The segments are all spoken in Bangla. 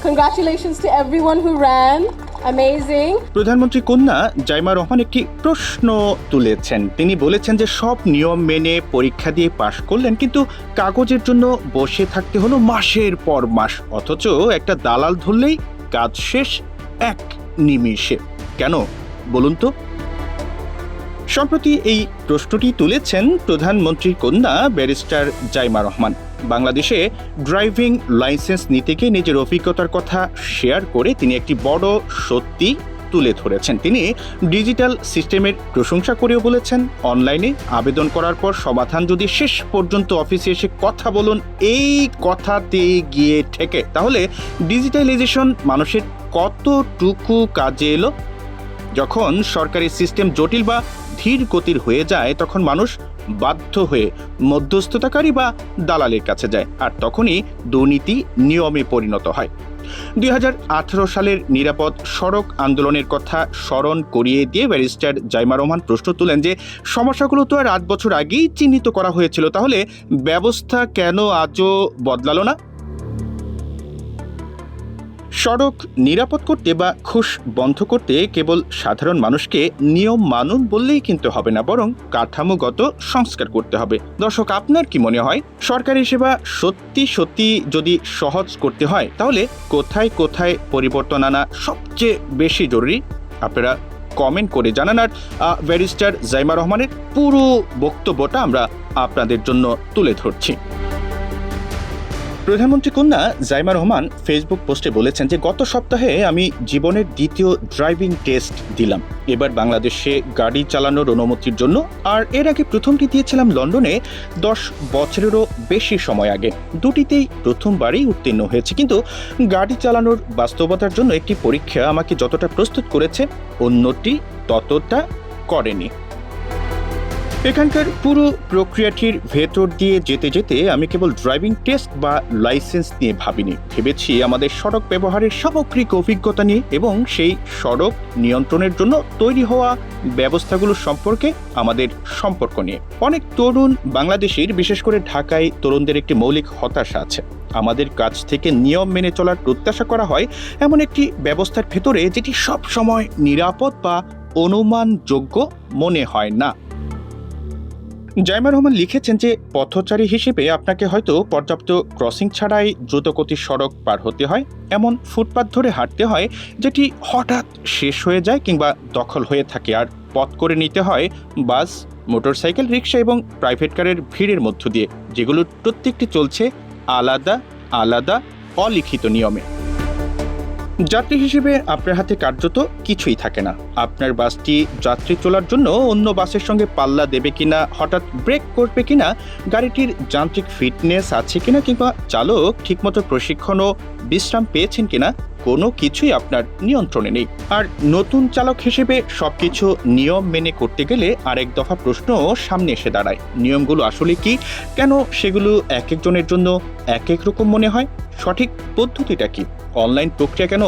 Congratulations to everyone who ran. Amazing. প্রধানমন্ত্রী কন্যা জাইমা রহমান একটি প্রশ্ন তুলেছেন। তিনি বলেছেন যে সব নিয়ম মেনে পরীক্ষা দিয়ে পাশ করলেন, কিন্তু কাগজের জন্য বসে থাকতে হলো মাসের পর মাস, অথচ একটা দালাল ধরলেই কাজ শেষ এক নিমিষে। কেন বলুন তো? সম্প্রতি এই প্রশ্নটি তুলেছেন প্রধানমন্ত্রীর কন্যা ব্যারিস্টার জাইমা রহমান। বাংলাদেশে ড্রাইভিং লাইসেন্স নিতে গিয়ে নিজের অভিজ্ঞতার কথা শেয়ার করে তিনি একটি বড় সত্যি তুলে ধরেছেন। তিনি ডিজিটাল সিস্টেমের প্রশংসা করেও বলেছেন, অনলাইনে আবেদন করার পর সমাধান যদি শেষ পর্যন্ত অফিসে এসে কথা বলুন এই কথাতে গিয়ে ঠেকে, তাহলে ডিজিটালাইজেশন মানুষের কতটুকু কাজে এলো। যখন সরকারি সিস্টেম জটিল বা ধীর গতির হয়ে যায়, তখন মানুষ বাধ্য হয়ে মধ্যস্থতাকারী বা দালালের কাছে যায়, আর তখনই দুর্নীতি নিয়মে পরিণত হয়। 2018 সালের নিরাপদ সড়ক আন্দোলনের কথা স্মরণ করিয়ে দিয়ে ব্যারিস্টার জাইমা রহমান প্রশ্ন তুলেন যে সমস্যাগুলো তো আর 8 বছর আগেই চিহ্নিত করা হয়েছিল, তাহলে ব্যবস্থা কেন আজও বদলালো না? সড়ক নিরাপদ করতে বা ঘুষ বন্ধ করতে কেবল সাধারণ মানুষকে নিয়ম মানুন বললেই কিন্তু হবে না, বরং কাঠামোগত সংস্কার করতে হবে। দর্শক, আপনার কি মনে হয়, সরকারি সেবা সত্যি সত্যি যদি সহজ করতে হয়, তাহলে কোথায় কোথায় পরিবর্তন আনা সবচেয়ে বেশি জরুরি? আপনারা কমেন্ট করে জানান। আর ব্যারিস্টার জাইমা রহমানের পুরো বক্তব্যটা আমরা আপনাদের জন্য তুলে ধরছি। প্রধানমন্ত্রী কন্যা জাইমা রহমান ফেসবুক পোস্টে বলেছেন যে গত সপ্তাহে আমি জীবনের দ্বিতীয় ড্রাইভিং টেস্ট দিলাম, এবার বাংলাদেশে গাড়ি চালানোর অনুমতির জন্য, আর এর আগে প্রথমটি দিয়েছিলাম লন্ডনে 10 বছরেরও বেশি সময় আগে। দুটিতেই প্রথমবারই উত্তীর্ণ হয়েছে, কিন্তু গাড়ি চালানোর বাস্তবতার জন্য একটি পরীক্ষা আমাকে যতটা প্রস্তুত করেছে অন্যটি ততটা করেনি। এখানকার পুরো প্রক্রিয়াটির ভেতর দিয়ে যেতে যেতে আমি কেবল ড্রাইভিং টেস্ট বা লাইসেন্স নিয়ে ভাবিনি, ভেবেছি আমাদের সড়ক ব্যবহারের সামগ্রিক অভিজ্ঞতা নিয়ে এবং সেই সড়ক নিয়ন্ত্রণের জন্য তৈরি হওয়া ব্যবস্থাগুলো সম্পর্কে আমাদের সম্পর্ক নিয়ে। অনেক তরুণ বাংলাদেশের, বিশেষ করে ঢাকায় তরুণদের একটি মৌলিক হতাশা আছে। আমাদের কাছ থেকে নিয়ম মেনে চলার প্রত্যাশা করা হয় এমন একটি ব্যবস্থার ভেতরে যেটি সব সময় নিরাপদ বা অনুমানযোগ্য মনে হয় না। জাইমা রহমান লিখেছেন যে পথচারী হিসেবে আপনাকে হয়তো পর্যাপ্ত ক্রসিং ছাড়াই দ্রুতগতির সড়ক পার হতে হয়, এমন ফুটপাথ ধরে হাঁটতে হয় যেটি হঠাৎ শেষ হয়ে যায় কিংবা দখল হয়ে থাকে, আর পথ করে নিতে হয় বাস, মোটরসাইকেল, রিক্সা এবং প্রাইভেট কারের ভিড়ের মধ্য দিয়ে, যেগুলোর প্রত্যেকটি চলছে আলাদা আলাদা অলিখিত নিয়মে। যাত্রী হিসেবে আপনার হাতে কার্যত কিছুই থাকে না। আপনার বাসটি যাত্রী তোলার জন্য অন্য বাসের সঙ্গে পাল্লা দেবে কিনা, হঠাৎ ব্রেক করবে কিনা, গাড়িটির যান্ত্রিক ফিটনেস আছে কিনা, কিংবা চালক ঠিকমতো প্রশিক্ষণ ও বিশ্রাম পেয়েছেন কিনা, কোনো কিছুই আপনার নিয়ন্ত্রণে নেই। আর নতুন চালক হিসেবে সবকিছু নিয়ম মেনে করতে গেলে আরেক দফা প্রশ্ন সামনে এসে দাঁড়ায়, নিয়মগুলো আসলে কি, কেন সেগুলো এক একজনের জন্য এক এক রকম মনে হয়, সঠিক পদ্ধতিটা কি, অনলাইন প্রক্রিয়া কেন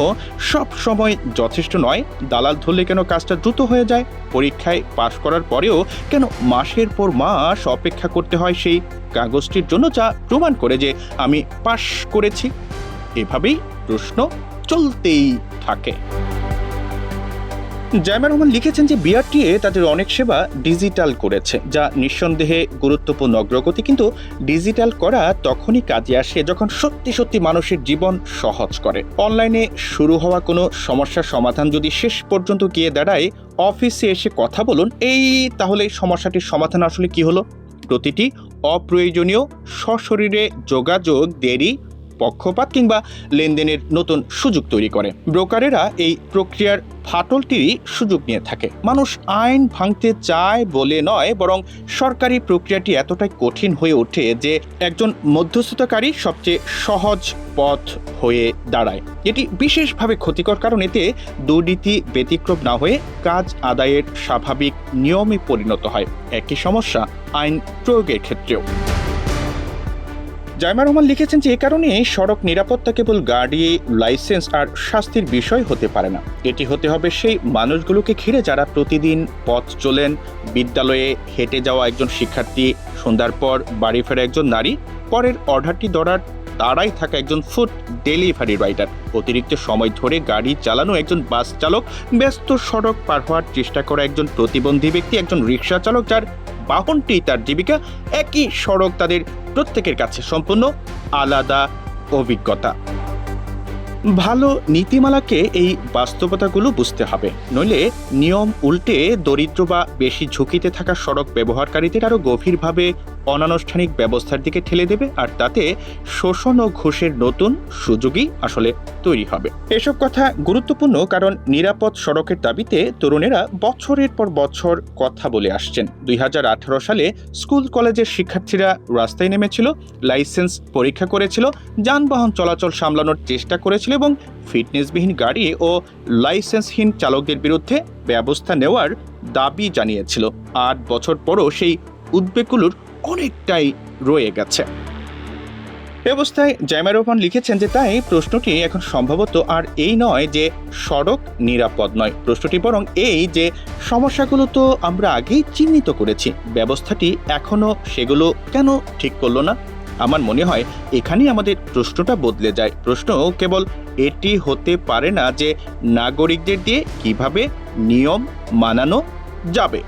সব সময় যথেষ্ট নয়, দালাল ধরলে কেন কাজটা দ্রুত হয়ে যায়, পরীক্ষায় পাশ করার পরেও কেন মাসের পর মাস অপেক্ষা করতে হয় সেই কাগজটির জন্য যা প্রমাণ করে যে আমি পাশ করেছি। এভাবেই প্রশ্ন চলতেই থাকে। জাইমা রহমান লিখেছেন যে বিআরটিএ তাদের অনেক সেবা ডিজিটাল করেছে, যা নিঃসন্দেহে গুরুত্বপূর্ণ অগ্রগতি, কিন্তু ডিজিটাল করা তখনই কাজে আসে যখন সত্যি সত্যি মানুষের জীবন সহজ করে। অনলাইনে শুরু হওয়া কোনো সমস্যার সমাধান যদি শেষ পর্যন্ত গিয়ে দাঁড়ায় অফিসে এসে কথা বলুন তাহলে এই সমস্যাটির সমাধান আসলে কি হলো? প্রতিটি অপ্রয়োজনীয় সশরীরে যোগাযোগ দেরি, পক্ষপাত কিংবা লেনদেনের নতুন সুযোগ তৈরি করে। ব্রোকারেরা এই প্রক্রিয়ার ফাটলটিরই সুযোগ নিয়ে থাকে। মানুষ আইন ভাঙতে চায় বলে নয়, বরং সরকারি প্রক্রিয়াটি এতটাই কঠিন হয়ে ওঠে যে একজন মধ্যস্থতাকারী সবচেয়ে সহজ পথ হয়ে দাঁড়ায়। এটি বিশেষভাবে ক্ষতিকর, কারণ এতে দুর্নীতি ব্যতিক্রম না হয়ে কাজ আদায়ের স্বাভাবিক নিয়মে পরিণত হয়। একই সমস্যা আইন প্রয়োগের ক্ষেত্রেও। জাইমা রহমান লিখেছেন যে এ কারণে সড়ক নিরাপত্তা কেবল গাড়ি, লাইসেন্স আর শাস্তির বিষয় হতে পারে না, এটি হতে হবে সেই মানুষগুলোকে ঘিরে যারা প্রতিদিন পথ চলেন, বিদ্যালয়ে হেঁটে যাওয়া একজন শিক্ষার্থী, সন্ধ্যার পর বাড়ি ফেরা একজন নারী, পরের অর্ডারটি ধরার তারাই থাকা একজন ফুড ডেলিভারি রাইডার। অতিরিক্ত সময় ধরে গাড়ি চালানো একজন বাস চালক, ব্যস্ত সড়ক পার হওয়ার চেষ্টা করা একজন প্রতিবন্ধী ব্যক্তি, একজন রিক্সা চালক যার বাহনটি তার জীবিকা, একই সড়ক তাদের প্রত্যেকের কাছে সম্পূর্ণ আলাদা অভিজ্ঞতা। ভালো নীতিমালাকে এই বাস্তবতাগুলো বুঝতে হবে, নইলে নিয়ম উল্টে দরিদ্র বা বেশি ঝুঁকিতে থাকা সড়ক ব্যবহারকারীদের আরও গভীরভাবে অনানুষ্ঠানিক ব্যবস্থার দিকে ঠেলে দেবে, আর তাতে শোষণ ও ঘুষের নতুন সুযোগই আসলে তৈরি হবে। এসব কথা গুরুত্বপূর্ণ কারণ নিরাপদ সড়কের দাবিতে তরুণেরা বছরের পর বছর কথা বলে আসছেন। 2018 সালে স্কুল কলেজের শিক্ষার্থীরা রাস্তায় নেমেছিল, লাইসেন্স পরীক্ষা করেছিল, যানবাহন চলাচল সামলানোর চেষ্টা করেছিল এবং ফিটনেসবিহীন গাড়ি ও লাইসেন্সহীন চালকদের বিরুদ্ধে ব্যবস্থা নেওয়ার দাবি জানিয়েছিল। 8 বছর পরও সেই উদ্বেগগুলোর অনেকটাই রয়ে গেছে। এ অবস্থায় জাইমা রহমান লিখেছেন যে তাই প্রশ্নটি এখন সম্ভবত আর এই নয় যে সড়ক নিরাপদ নয়, প্রশ্নটি বরং এই যে সমস্যাগুলো তো আমরা আগেই চিহ্নিত করেছি, ব্যবস্থাটি এখনো সেগুলো কেন ঠিক করলো না? আমার মনে হয় এখানেই আমাদের প্রশ্নটা বদলে যায়। প্রশ্ন কেবল এটি হতে পারে না যে নাগরিকদের দিয়ে কিভাবে নিয়ম মানানো যাবে।